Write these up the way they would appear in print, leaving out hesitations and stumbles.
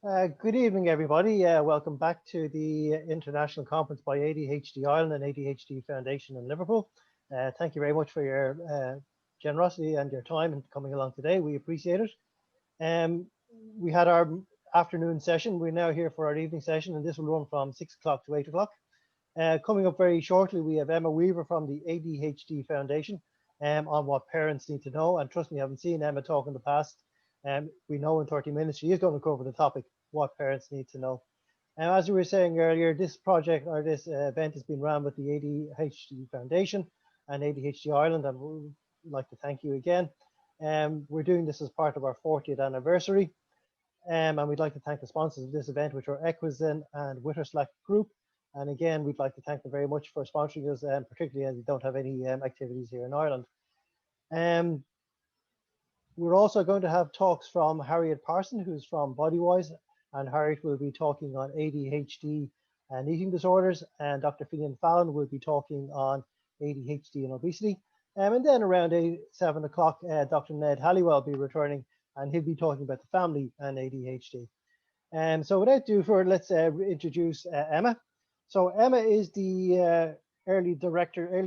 Good evening, everybody. Welcome back to the International Conference by ADHD Ireland and ADHD Foundation in Liverpool. Thank you very much for your generosity and your time in coming along today. We appreciate it. We had our afternoon session. We're now here for our evening session, and this will run from 6 o'clock to 8 o'clock. Coming up very shortly, we have Emma Weaver from the ADHD Foundation on what parents need to know. And trust me, I haven't seen Emma talk in the past. We know in 30 minutes she is going to cover the topic, what parents need to know. And as we were saying earlier, this project or this event has been run with the ADHD Foundation and ADHD Ireland, and we'd like to thank you again. We're doing this as part of our 40th anniversary, and we'd like to thank the sponsors of this event, which are Equizen and Witterslack Group. And again, we'd like to thank them very much for sponsoring us, particularly as we don't have any activities here in Ireland. We're also going to have talks from Harriet Parson, who's from Bodywise, and Harriet will be talking on ADHD and eating disorders, and Dr. Fionn Fallon will be talking on ADHD and obesity. And then around 7 o'clock, Dr. Ned Halliwell will be returning, and he'll be talking about the family and ADHD. So without ado further, let's introduce Emma. So Emma is the early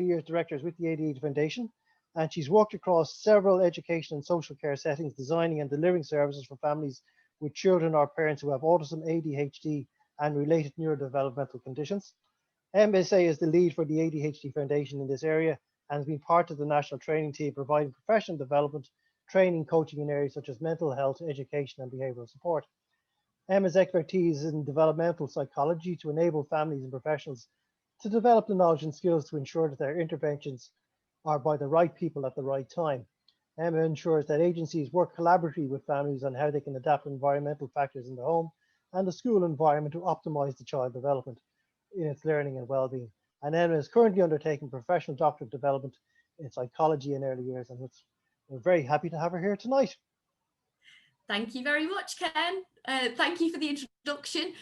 years directors with the ADHD Foundation, and she's worked across several education and social care settings, designing and delivering services for families with children or parents who have autism, ADHD, and related neurodevelopmental conditions. MSA is the lead for the ADHD Foundation in this area and has been part of the national training team, providing professional development, training, coaching in areas such as mental health, education, and behavioural support. Emma's expertise is in developmental psychology to enable families and professionals to develop the knowledge and skills to ensure that their interventions are by the right people at the right time. Emma ensures that agencies work collaboratively with families on how they can adapt environmental factors in the home and the school environment to optimize the child development in its learning and well-being. And Emma is currently undertaking professional doctorate development in psychology in early years, and we're very happy to have her here tonight. Thank you very much, Ken. Thank you for the introduction.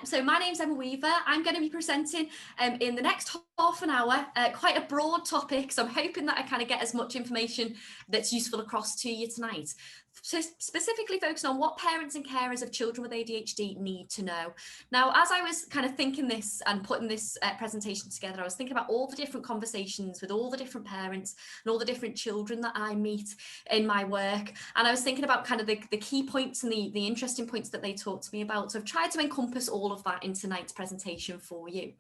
So my name's Emma Weaver. I'm going to be presenting in the next half an hour, quite a broad topic. So I'm hoping that I kind of get as much information that's useful across to you tonight. So specifically focusing on what parents and carers of children with ADHD need to know. Now, as I was kind of thinking this and putting this presentation together, I was thinking about all the different conversations with all the different parents and all the different children that I meet in my work. And I was thinking about kind of the key points and the interesting points that they talked to me about. So I've tried to encompass all of that in tonight's presentation for you.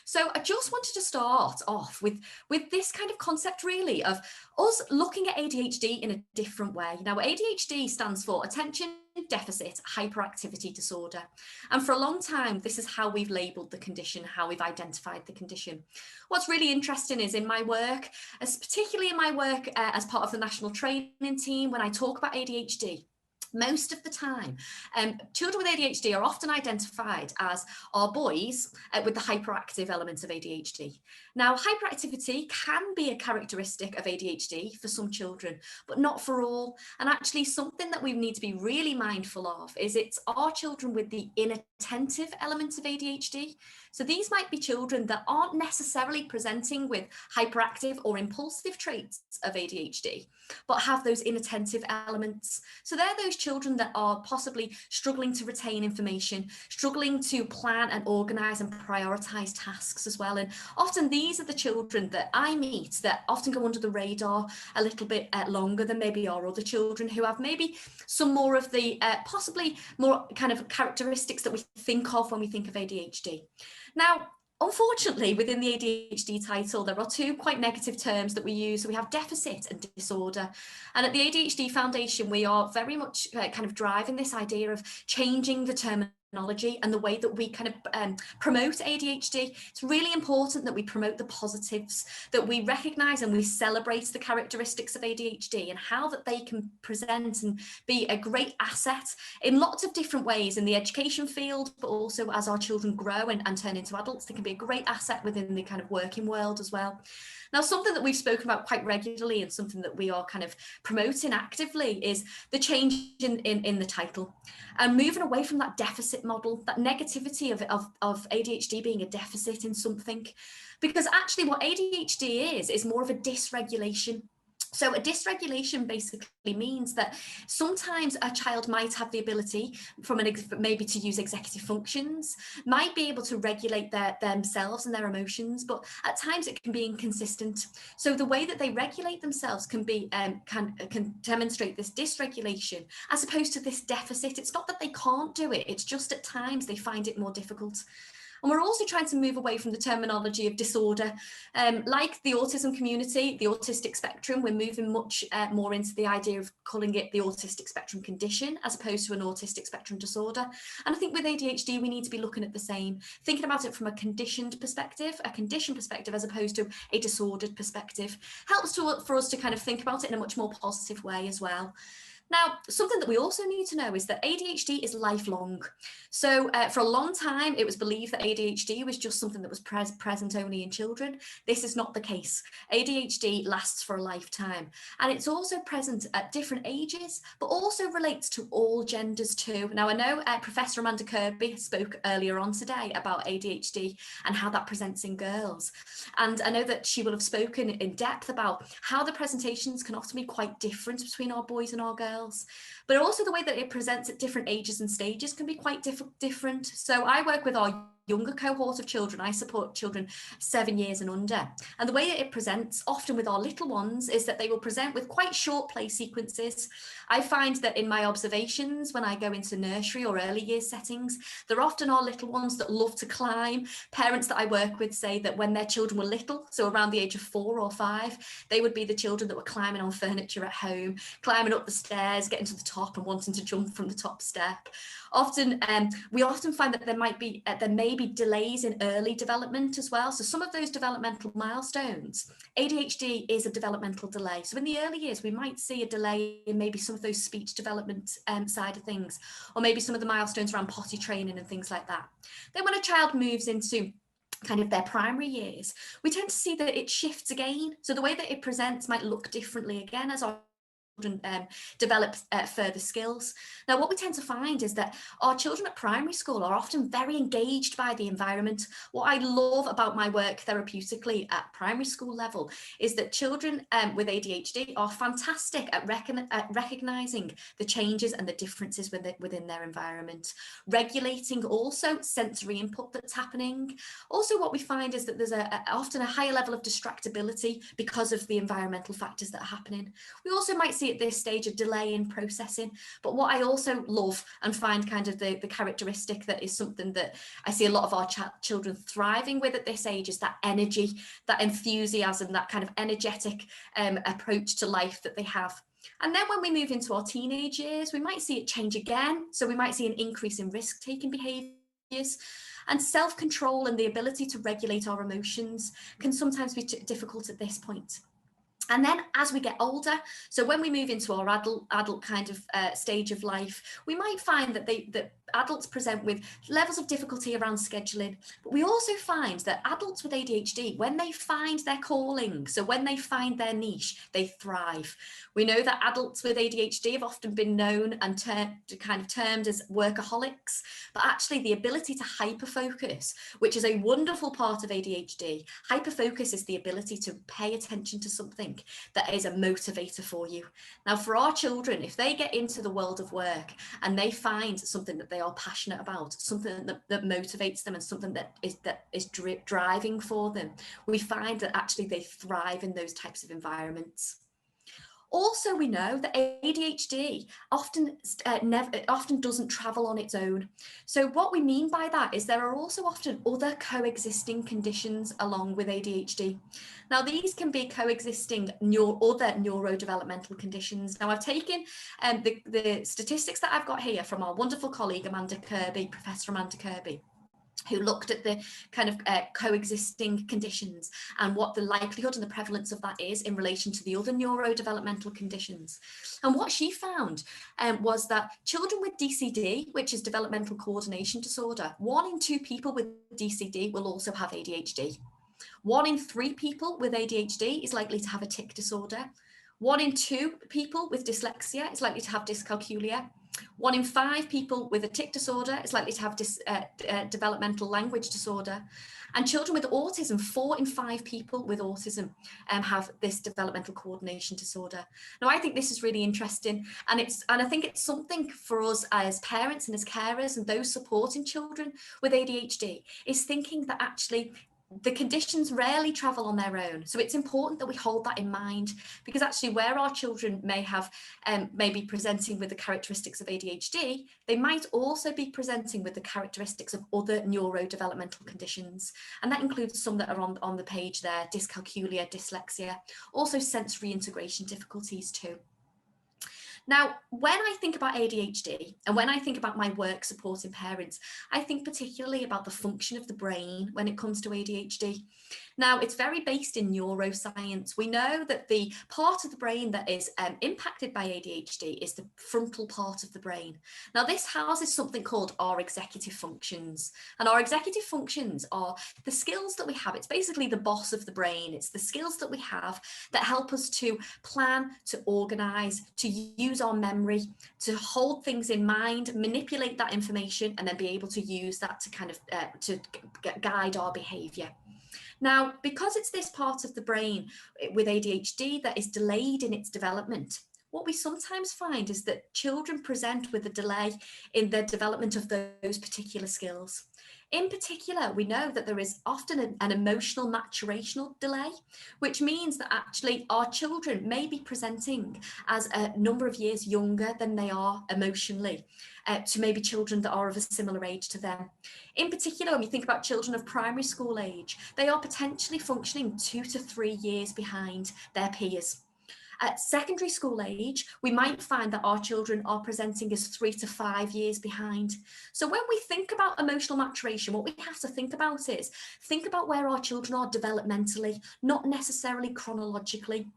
So I just wanted to start off with this kind of concept really of us looking at ADHD in a different way. Now, ADHD stands for Attention Deficit Hyperactivity Disorder. And for a long time, this is how we've labelled the condition, how we've identified the condition. What's really interesting is in my work, particularly in my work as part of the national training team, when I talk about ADHD, most of the time, children with ADHD are often identified as our boys with the hyperactive elements of ADHD. Now, hyperactivity can be a characteristic of ADHD for some children, but not for all. And actually something that we need to be really mindful of is it's our children with the inattentive elements of ADHD. So these might be children that aren't necessarily presenting with hyperactive or impulsive traits of ADHD, but have those inattentive elements. So they're those children that are possibly struggling to retain information, struggling to plan and organise and prioritise tasks as well. And often these are the children that I meet that often go under the radar a little bit longer than maybe our other children who have maybe some more of the possibly more kind of characteristics that we think of when we think of ADHD. Now, unfortunately, within the ADHD title, there are two quite negative terms that we use. So we have deficit and disorder. And at the ADHD Foundation, we are very much kind of driving this idea of changing the terminology and the way that we kind of promote ADHD. It's really important that we promote the positives, that we recognise and we celebrate the characteristics of ADHD and how that they can present and be a great asset in lots of different ways in the education field, but also as our children grow and turn into adults, they can be a great asset within the kind of working world as well. Now, something that we've spoken about quite regularly and something that we are kind of promoting actively is the change in the title and moving away from that deficit model, that negativity of ADHD being a deficit in something, because actually what ADHD is more of a dysregulation. So a dysregulation basically means that sometimes a child might have the ability from maybe to use executive functions, might be able to regulate themselves and their emotions, but at times it can be inconsistent. So the way that they regulate themselves can be can demonstrate this dysregulation as opposed to this deficit. It's not that they can't do it, it's just at times they find it more difficult. And we're also trying to move away from the terminology of disorder. Like the autism community, the autistic spectrum, we're moving much more into the idea of calling it the autistic spectrum condition as opposed to an autistic spectrum disorder. And I think with ADHD, we need to be looking at the same, thinking about it from a conditioned perspective as opposed to a disordered perspective. Helps for us to kind of think about it in a much more positive way as well. Now, something that we also need to know is that ADHD is lifelong. So for a long time, it was believed that ADHD was just something that was present only in children. This is not the case. ADHD lasts for a lifetime, and it's also present at different ages, but also relates to all genders too. Now, I know Professor Amanda Kirby spoke earlier on today about ADHD and how that presents in girls. And I know that she will have spoken in depth about how the presentations can often be quite different between our boys and our girls. But also the way that it presents at different ages and stages can be quite different. So I work with our younger cohort of children. I support children 7 years and under. And the way that it presents often with our little ones is that they will present with quite short play sequences. I find that in my observations, when I go into nursery or early years settings, there often are little ones that love to climb. Parents that I work with say that when their children were little, so around the age of 4 or 5, they would be the children that were climbing on furniture at home, climbing up the stairs, getting to the top and wanting to jump from the top step. Often, we often find that there may be delays in early development as well. So some of those developmental milestones, ADHD is a developmental delay. So in the early years, we might see a delay in maybe some of those speech development side of things, or maybe some of the milestones around potty training and things like that. Then when a child moves into kind of their primary years, we tend to see that it shifts again. So the way that it presents might look differently again as our develop further skills. Now, what we tend to find is that our children at primary school are often very engaged by the environment. What I love about my work therapeutically at primary school level is that children with ADHD are fantastic at recognizing the changes and the differences within their environment, regulating also sensory input that's happening. Also, what we find is that there's often a higher level of distractibility because of the environmental factors that are happening. We also might see at this stage a delay in processing, but what I also love and find kind of the characteristic that is something that I see a lot of our children thriving with at this age is that energy, that enthusiasm, that kind of energetic approach to life that they have. And then when we move into our teenage years, we might see it change again. So we might see an increase in risk-taking behaviours, and self-control and the ability to regulate our emotions can sometimes be difficult at this point. And then as we get older, so when we move into our adult kind of stage of life, we might find that that adults present with levels of difficulty around scheduling. But we also find that adults with ADHD, when they find their calling, so when they find their niche, they thrive. We know that adults with ADHD have often been known and termed as workaholics, but actually the ability to hyperfocus, which is a wonderful part of ADHD. Hyperfocus is the ability to pay attention to something that is a motivator for you. Now, for our children, if they get into the world of work and they find something that they are passionate about, something that motivates them and something that is driving for them, we find that actually they thrive in those types of environments. Also, we know that ADHD often doesn't travel on its own. So what we mean by that is there are also often other coexisting conditions along with ADHD. Now, these can be coexisting other neurodevelopmental conditions. Now, I've taken the statistics that I've got here from our wonderful colleague, Professor Amanda Kirby, who looked at the kind of coexisting conditions and what the likelihood and the prevalence of that is in relation to the other neurodevelopmental conditions. And what she found was that children with DCD, which is developmental coordination disorder, 1 in 2 people with DCD will also have ADHD. 1 in 3 people with ADHD is likely to have a tic disorder. 1 in 2 people with dyslexia is likely to have dyscalculia. 1 in 5 people with a tic disorder is likely to have developmental language disorder. And children with autism, 4 in 5 people with autism have this developmental coordination disorder. Now, I think this is really interesting, and I think it's something for us as parents and as carers and those supporting children with ADHD, is thinking that actually the conditions rarely travel on their own. So it's important that we hold that in mind, because actually where our children may be presenting with the characteristics of ADHD, they might also be presenting with the characteristics of other neurodevelopmental conditions. And that includes some that are on the page there: dyscalculia, dyslexia, also sensory integration difficulties too. Now, when I think about ADHD and when I think about my work supporting parents, I think particularly about the function of the brain when it comes to ADHD. Now, it's very based in neuroscience. We know that the part of the brain that is impacted by ADHD is the frontal part of the brain. Now, this houses something called our executive functions. And our executive functions are the skills that we have. It's basically the boss of the brain. It's the skills that we have that help us to plan, to organize, to use our memory, to hold things in mind, manipulate that information, and then be able to use that to kind of to guide our behavior. Now, because it's this part of the brain with ADHD that is delayed in its development, what we sometimes find is that children present with a delay in the development of those particular skills. In particular, we know that there is often an emotional maturational delay, which means that actually our children may be presenting as a number of years younger than they are emotionally to maybe children that are of a similar age to them. In particular, when we think about children of primary school age, they are potentially functioning 2 to 3 years behind their peers. At secondary school age, we might find that our children are presenting as 3 to 5 years behind. So when we think about emotional maturation, what we have to think about is where our children are developmentally, not necessarily chronologically.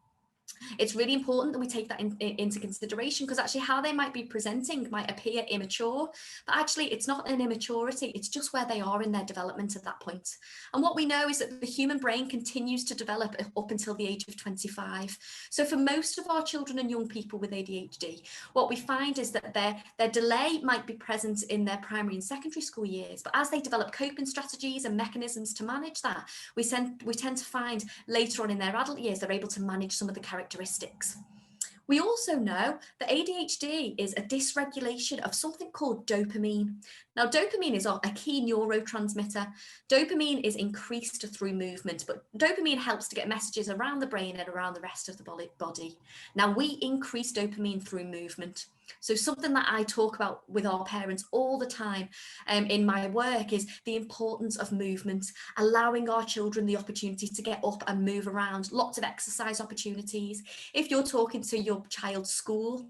It's really important that we take that into consideration, because actually how they might be presenting might appear immature, but actually it's not an immaturity, it's just where they are in their development at that point. And what we know is that the human brain continues to develop up until the age of 25. So for most of our children and young people with ADHD, what we find is that their delay might be present in their primary and secondary school years, but as they develop coping strategies and mechanisms to manage that, we tend to find later on in their adult years, they're able to manage some of the characteristics. We also know that ADHD is a dysregulation of something called dopamine. Now, dopamine is a key neurotransmitter. Dopamine is increased through movement, but dopamine helps to get messages around the brain and around the rest of the body. Now, we increase dopamine through movement. So something that I talk about with our parents all the time in my work is the importance of movement, allowing our children the opportunity to get up and move around, lots of exercise opportunities. If you're talking to your child's school,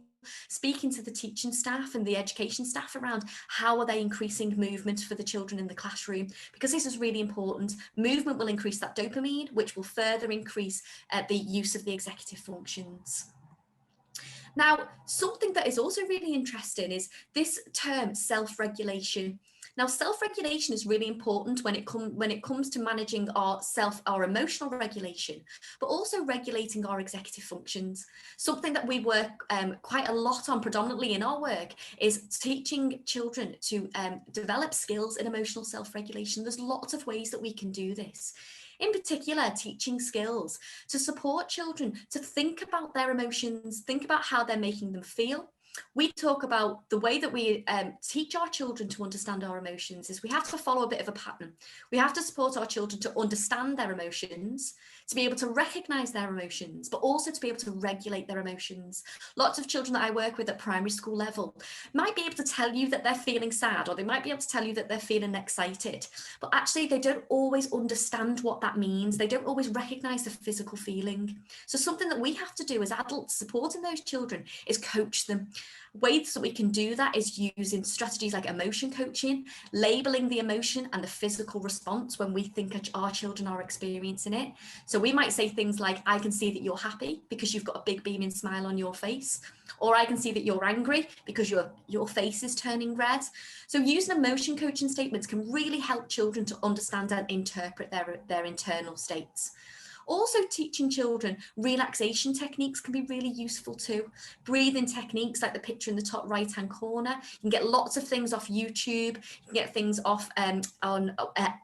speaking to the teaching staff and the education staff around how are they increasing movement for the children in the classroom, because this is really important. Movement will increase that dopamine, which will further increase the use of the executive functions. Now, something that is also really interesting is this term self-regulation. Now, self-regulation is really important when it comes to managing our emotional regulation, but also regulating our executive functions. Something that we work quite a lot on predominantly in our work is teaching children to develop skills in emotional self-regulation. There's lots of ways that we can do this. In particular, teaching skills to support children to think about their emotions, think about how they're making them feel. We talk about the way that we teach our children to understand our emotions is we have to follow a bit of a pattern. We have to support our children to understand their emotions, to be able to recognize their emotions, but also to be able to regulate their emotions. Lots of children that I work with at primary school level might be able to tell you that they're feeling sad, or they might be able to tell you that they're feeling excited, but actually they don't always understand what that means. They don't always recognize the physical feeling. So something that we have to do as adults supporting those children is coach them. Ways that we can do that is using strategies like emotion coaching, labeling the emotion and the physical response when we think our children are experiencing it. So we might say things like, I can see that you're happy because you've got a big beaming smile on your face, or I can see that you're angry because your face is turning red. So using emotion coaching statements can really help children to understand and interpret their internal states. Also, teaching children relaxation techniques can be really useful too. Breathing techniques like the picture in the top right hand corner. You can get lots of things off YouTube. You can get things off on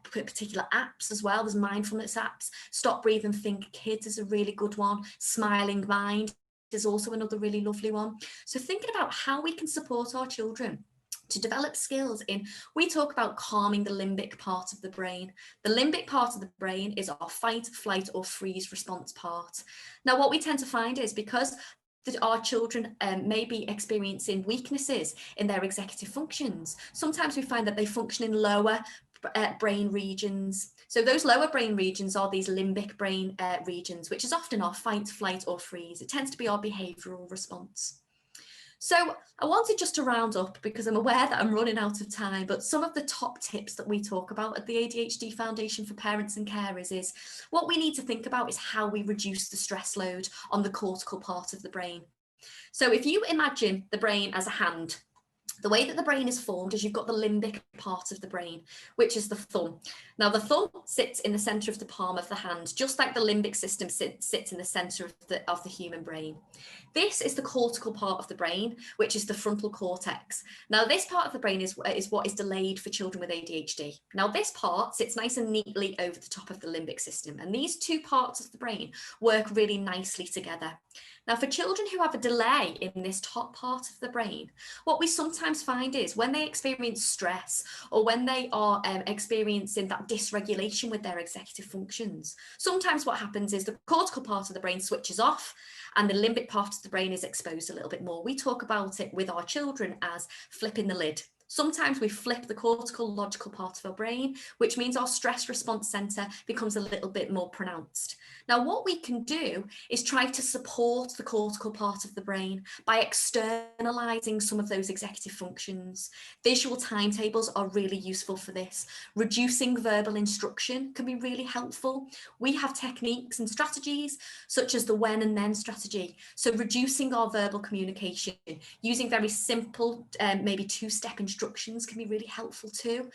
particular apps as well. There's mindfulness apps. Stop, Breathe and Think Kids is a really good one. Smiling Mind is also another really lovely one. So thinking about how we can support our children to develop skills in, we talk about calming the limbic part of the brain. The limbic part of the brain is our fight, flight or freeze response part. Now, what we tend to find is because that our children may be experiencing weaknesses in their executive functions, sometimes we find that they function in lower brain regions. So those lower brain regions are these limbic brain regions, which is often our fight, flight or freeze. It tends to be our behavioural response. So I wanted just to round up, because I'm aware that I'm running out of time, but some of the top tips that we talk about at the ADHD Foundation for Parents and Carers is what we need to think about is how we reduce the stress load on the cortical part of the brain. So if you imagine the brain as a hand, the way that the brain is formed is you've got the limbic part of the brain, which is the thumb. Now, the thumb sits in the center of the palm of the hand, just like the limbic system sits in the center of the human brain. This is the cortical part of the brain, which is the frontal cortex. Now, this part of the brain is what is delayed for children with ADHD. Now, this part sits nice and neatly over the top of the limbic system, and these two parts of the brain work really nicely together. Now, for children who have a delay in this top part of the brain, what we sometimes find is when they experience stress or when they are experiencing that dysregulation with their executive functions, sometimes what happens is the cortical part of the brain switches off and the limbic part of the brain is exposed a little bit more. We talk about it with our children as flipping the lid. Sometimes we flip the cortical logical part of our brain, which means our stress response center becomes a little bit more pronounced. Now, what we can do is try to support the cortical part of the brain by externalizing some of those executive functions. Visual timetables are really useful for this. Reducing verbal instruction can be really helpful. We have techniques and strategies such as the when and then strategy. So reducing our verbal communication, using very simple, maybe two-step instructions can be really helpful too.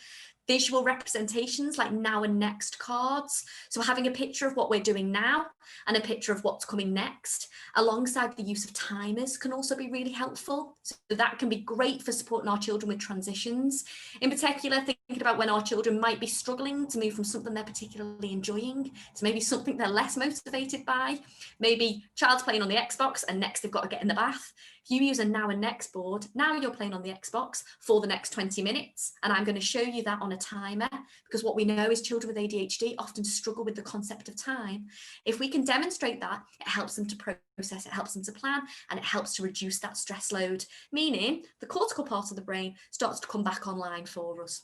Visual representations like now and next cards. So having a picture of what we're doing now and a picture of what's coming next, alongside the use of timers, can also be really helpful. So that can be great for supporting our children with transitions. In particular, thinking about when our children might be struggling to move from something they're particularly enjoying to maybe something they're less motivated by. Maybe child's playing on the Xbox and next they've got to get in the bath. If you use a now and next board, now you're playing on the Xbox for the next 20 minutes, and I'm going to show you that on a timer, because what we know is children with ADHD often struggle with the concept of time. If we can demonstrate that, it helps them to process, it helps them to plan, and it helps to reduce that stress load, meaning the cortical part of the brain starts to come back online for us.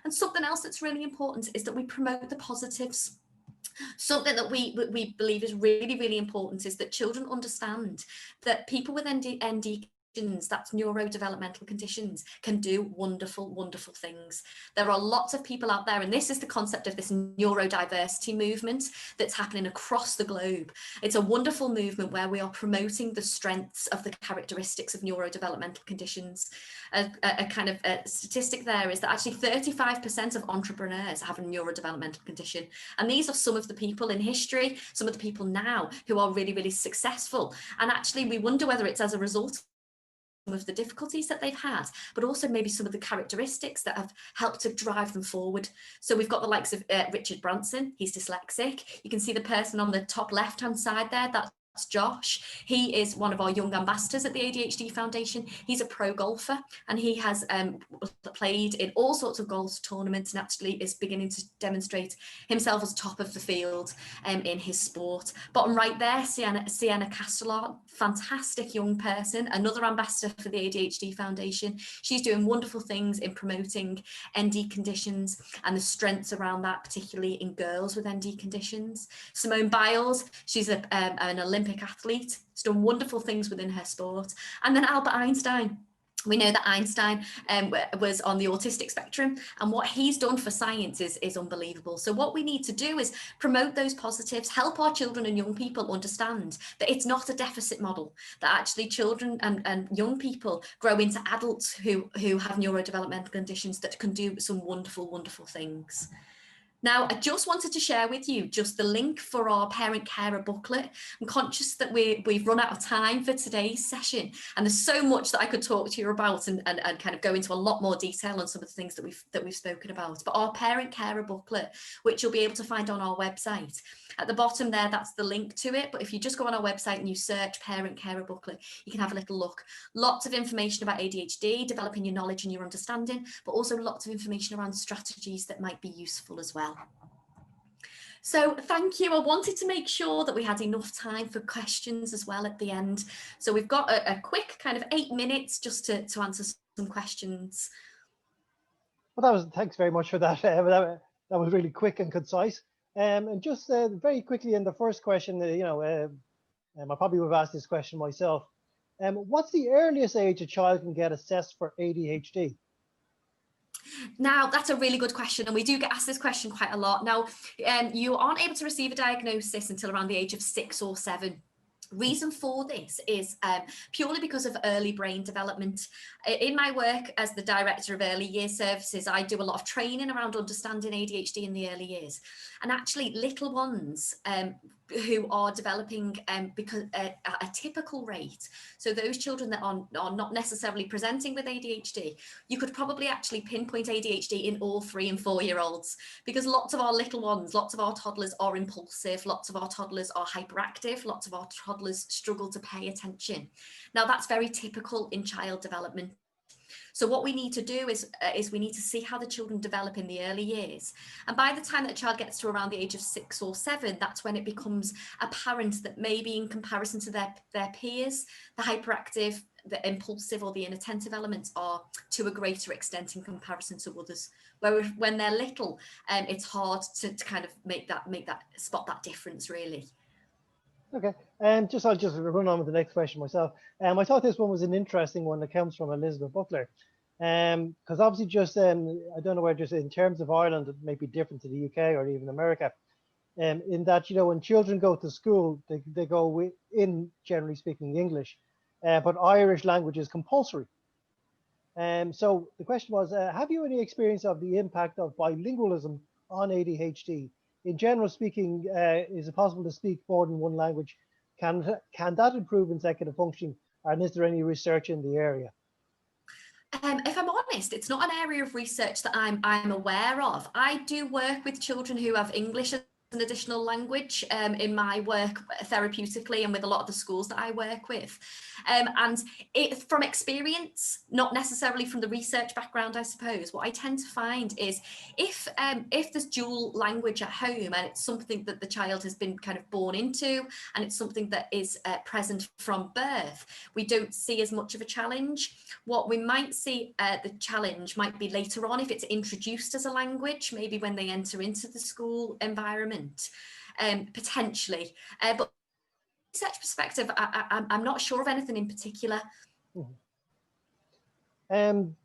And something else that's really important is that we promote the positives. Something that we believe is really, really important is that children understand that people with ND conditions, that's neurodevelopmental conditions, can do wonderful, wonderful things. There are lots of people out there, and this is the concept of this neurodiversity movement that's happening across the globe. It's a wonderful movement where we are promoting the strengths of the characteristics of neurodevelopmental conditions. A kind of a statistic there is that actually 35% of entrepreneurs have a neurodevelopmental condition. And these are some of the people in history, some of the people now who are really, really successful. And actually we wonder whether it's as a result of the difficulties that they've had, but also maybe some of the characteristics that have helped to drive them forward. So we've got the likes of Richard Branson, he's dyslexic. You can see the person on the top left-hand side there, that's Josh. He is one of our young ambassadors at the ADHD Foundation. He's a pro golfer and he has played in all sorts of golf tournaments and actually is beginning to demonstrate himself as top of the field in his sport. Bottom right there, Sienna Castellar, fantastic young person, another ambassador for the ADHD Foundation. She's doing wonderful things in promoting ND conditions and the strengths around that, particularly in girls with ND conditions. Simone Biles, she's an Olympic athlete, has done wonderful things within her sport. And then Albert Einstein. We know that Einstein was on the autistic spectrum, and what he's done for science is unbelievable. So what we need to do is promote those positives, help our children and young people understand that it's not a deficit model, that actually children and young people grow into adults who have neurodevelopmental conditions that can do some wonderful, wonderful things. Now, I just wanted to share with you just the link for our parent carer booklet. I'm conscious that we've run out of time for today's session, and there's so much that I could talk to you about and kind of go into a lot more detail on some of the things that we've spoken about. But our parent carer booklet, which you'll be able to find on our website, at the bottom there, that's the link to it. But if you just go on our website and you search parent carer booklet, you can have a little look. Lots of information about ADHD, developing your knowledge and your understanding, but also lots of information around strategies that might be useful as well. So thank you. I wanted to make sure that we had enough time for questions as well at the end. So we've got a quick kind of 8 minutes just to answer some questions. Well, thanks very much for that. That was really quick and concise. And just very quickly in the first question, I probably would have asked this question myself. What's the earliest age a child can get assessed for ADHD? Now, that's a really good question, and we do get asked this question quite a lot. Now, you aren't able to receive a diagnosis until around the age of 6 or 7. Reason for this is purely because of early brain development. In my work as the Director of Early Years Services, I do a lot of training around understanding ADHD in the early years. And actually little ones who are developing because a typical rate, so those children that are not necessarily presenting with ADHD, you could probably actually pinpoint ADHD in all 3 and 4 year olds, because lots of our little ones, lots of our toddlers are impulsive, lots of our toddlers are hyperactive, lots of our toddlers struggle to pay attention. Now that's very typical in child development. So what we need to do is we need to see how the children develop in the early years. And by the time that child gets to around the age of 6 or 7, that's when it becomes apparent that maybe in comparison to their peers, the hyperactive, the impulsive or the inattentive elements are to a greater extent in comparison to others. Whereas when they're little, it's hard to kind of spot that difference really. Okay, and I'll just run on with the next question myself. I thought this one was an interesting one that comes from Elizabeth Buckler. Because obviously just, I don't know where just in terms of Ireland, it may be different to the UK or even America. In that, when children go to school, they go in, generally speaking, English, but Irish language is compulsory. So the question was, have you any experience of the impact of bilingualism on ADHD? In general speaking, is it possible to speak more than one language? Can that improve executive functioning? And is there any research in the area? If I'm honest, it's not an area of research that I'm aware of. I do work with children who have English as an additional language in my work therapeutically and with a lot of the schools that I work with. And from experience, not necessarily from the research background, I suppose, what I tend to find is if there's dual language at home and it's something that the child has been kind of born into and it's something that is present from birth, we don't see as much of a challenge. What we might see the challenge might be later on if it's introduced as a language, maybe when they enter into the school environment. Potentially, but research perspective, I'm not sure of anything in particular. Again,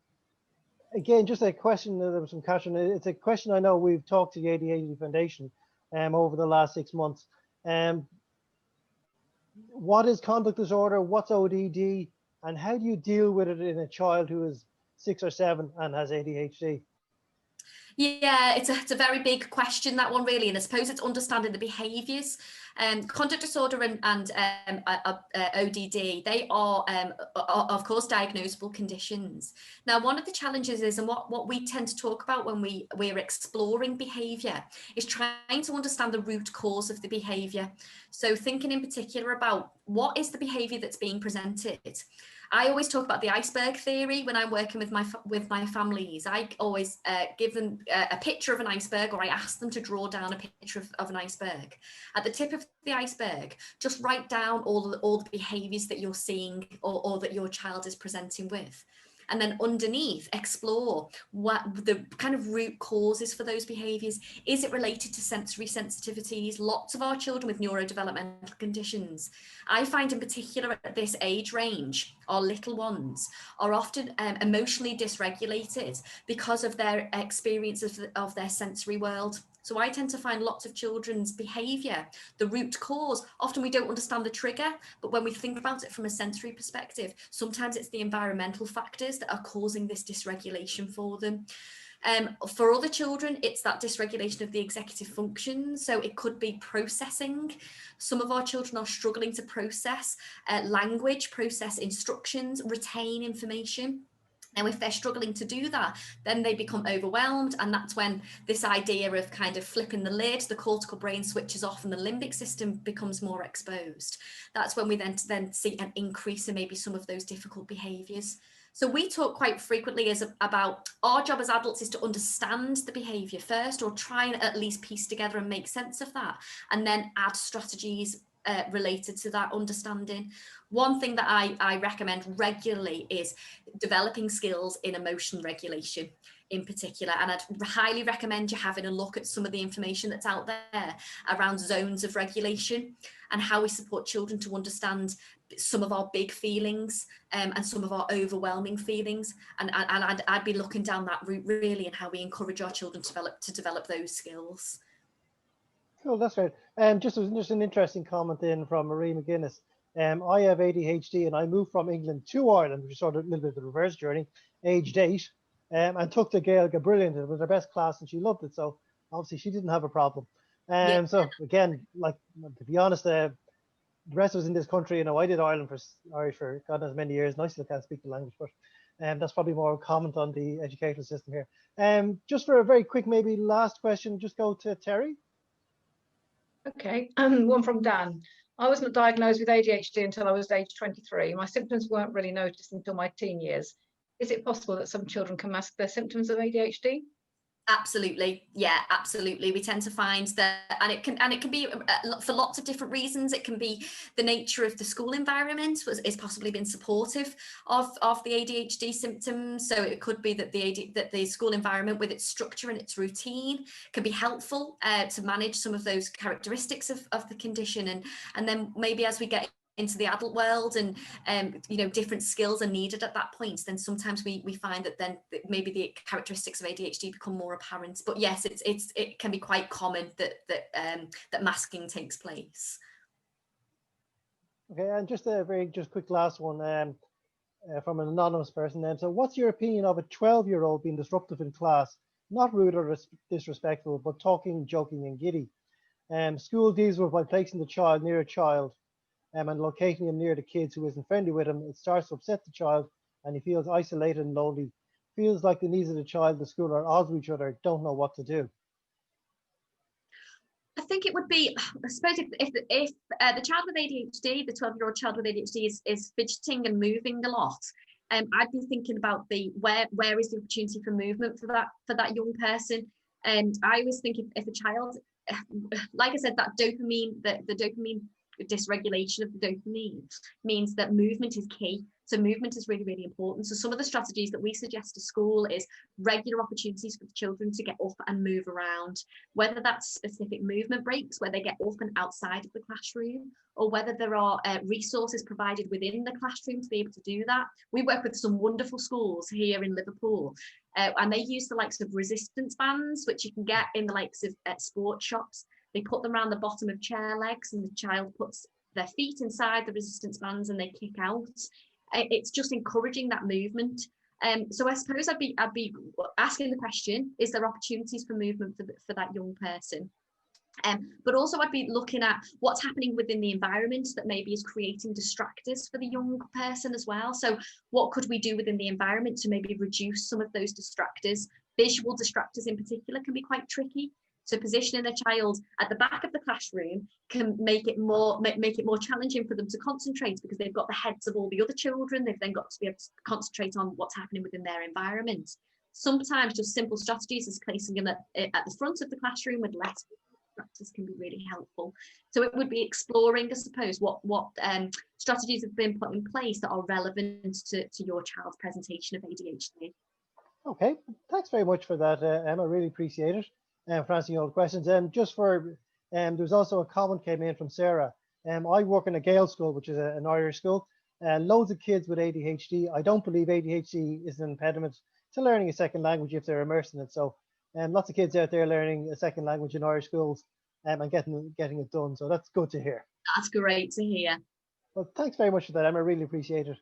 just a question that was from Catherine. It's a question I know we've talked to the ADHD Foundation over the last 6 months. What is conduct disorder? What's ODD? And how do you deal with it in a child who is 6 or 7 and has ADHD? Yeah, it's a very big question, that one really, and I suppose it's understanding the behaviours. Conduct disorder and ODD, they are of course diagnosable conditions. Now, one of the challenges is, and what we tend to talk about when we're exploring behaviour, is trying to understand the root cause of the behaviour. So thinking in particular about what is the behaviour that's being presented. I always talk about the iceberg theory when I'm working with my families. I always give them a picture of an iceberg, or I ask them to draw down a picture of an iceberg. At the tip of the iceberg, just write down all the behaviours that you're seeing or that your child is presenting with. And then underneath, explore what the kind of root causes for those behaviours. Is it related to sensory sensitivities? Lots of our children with neurodevelopmental conditions, I find in particular at this age range, our little ones are often emotionally dysregulated because of their experiences of their sensory world. So I tend to find lots of children's behaviour, the root cause, often we don't understand the trigger, but when we think about it from a sensory perspective, sometimes it's the environmental factors that are causing this dysregulation for them. For other children, it's that dysregulation of the executive function. So it could be processing. Some of our children are struggling to process language, process instructions, retain information. Now, if they're struggling to do that, then they become overwhelmed. And that's when this idea of kind of flipping the lid, the cortical brain switches off and the limbic system becomes more exposed. That's when we then see an increase in maybe some of those difficult behaviours. So we talk quite frequently about our job as adults is to understand the behaviour first, or try and at least piece together and make sense of that, and then add strategies related to that understanding. One thing that I recommend regularly is developing skills in emotion regulation in particular. And I'd highly recommend you having a look at some of the information that's out there around zones of regulation and how we support children to understand some of our big feelings and some of our overwhelming feelings. And I'd be looking down that route really, and how we encourage our children to develop those skills. Cool, that's great. Just an interesting comment in from Marie McGuinness. I have ADHD and I moved from England to Ireland, which is sort of a little bit of the reverse journey, aged 8, and took the Gaeilge brilliant. It was her best class and she loved it. So obviously she didn't have a problem. Yeah. So again, like, to be honest, the rest of us in this country, you know, I did Irish for God knows many years, and I still can't speak the language, but that's probably more a comment on the educational system here. Just for a very quick, maybe last question, just go to Terry. Okay, one from Dan. I was not diagnosed with ADHD until I was age 23. My symptoms weren't really noticed until my teen years. Is it possible that some children can mask their symptoms of ADHD? Absolutely, yeah, absolutely. We tend to find that, and it can be for lots of different reasons. It can be the nature of the school environment is possibly been supportive of the ADHD symptoms. So it could be that the school environment with its structure and its routine can be helpful to manage some of those characteristics of the condition, and then maybe as we get into the adult world and you know, different skills are needed at that point, then sometimes we find that then maybe the characteristics of ADHD become more apparent. But yes, it can be quite common that masking takes place. Okay, and just a very quick last one from an anonymous person. So what's your opinion of a 12-year-old being disruptive in class, not rude or disrespectful, but talking, joking and giddy? School deals with by placing the child near a child and locating him near the kids who isn't friendly with him. It starts to upset the child and he feels isolated and lonely. Feels like the needs of the child, the school are at odds with each other, don't know what to do. I think it would be, I suppose, if the child with ADHD, the 12-year-old child with ADHD is fidgeting and moving a lot, I'd be thinking about where is the opportunity for movement for that young person. And I always think if a child, like I said, that dopamine, the dopamine dysregulation of the dopamine means that movement is key. So movement is really, really important. So some of the strategies that we suggest to school is regular opportunities for the children to get up and move around, whether that's specific movement breaks where they get up and outside of the classroom, or whether there are resources provided within the classroom to be able to do that. We work with some wonderful schools here in Liverpool, and they use the likes of resistance bands, which you can get in the likes of sports shops. They put them around the bottom of chair legs and the child puts their feet inside the resistance bands and they kick out. It's just encouraging that movement. So I suppose I'd be asking the question, is there opportunities for movement for that young person? But also I'd be looking at what's happening within the environment that maybe is creating distractors for the young person as well. So what could we do within the environment to maybe reduce some of those distractors? Visual distractors in particular can be quite tricky. So positioning a child at the back of the classroom can make it more challenging for them to concentrate, because they've got the heads of all the other children. They've then got to be able to concentrate on what's happening within their environment. Sometimes just simple strategies as placing them at the front of the classroom with less distractors can be really helpful. So it would be exploring, I suppose, what strategies have been put in place that are relevant to your child's presentation of ADHD. Okay, thanks very much for that, Emma. Really appreciate it. For answering all the questions. Just for, there's also a comment came in from Sarah. I work in a Gael school, which is an Irish school. Loads of kids with ADHD. I don't believe ADHD is an impediment to learning a second language if they're immersed in it. So lots of kids out there learning a second language in Irish schools and getting it done. So that's good to hear. That's great to hear. Well, thanks very much for that, Emma. I really appreciate it.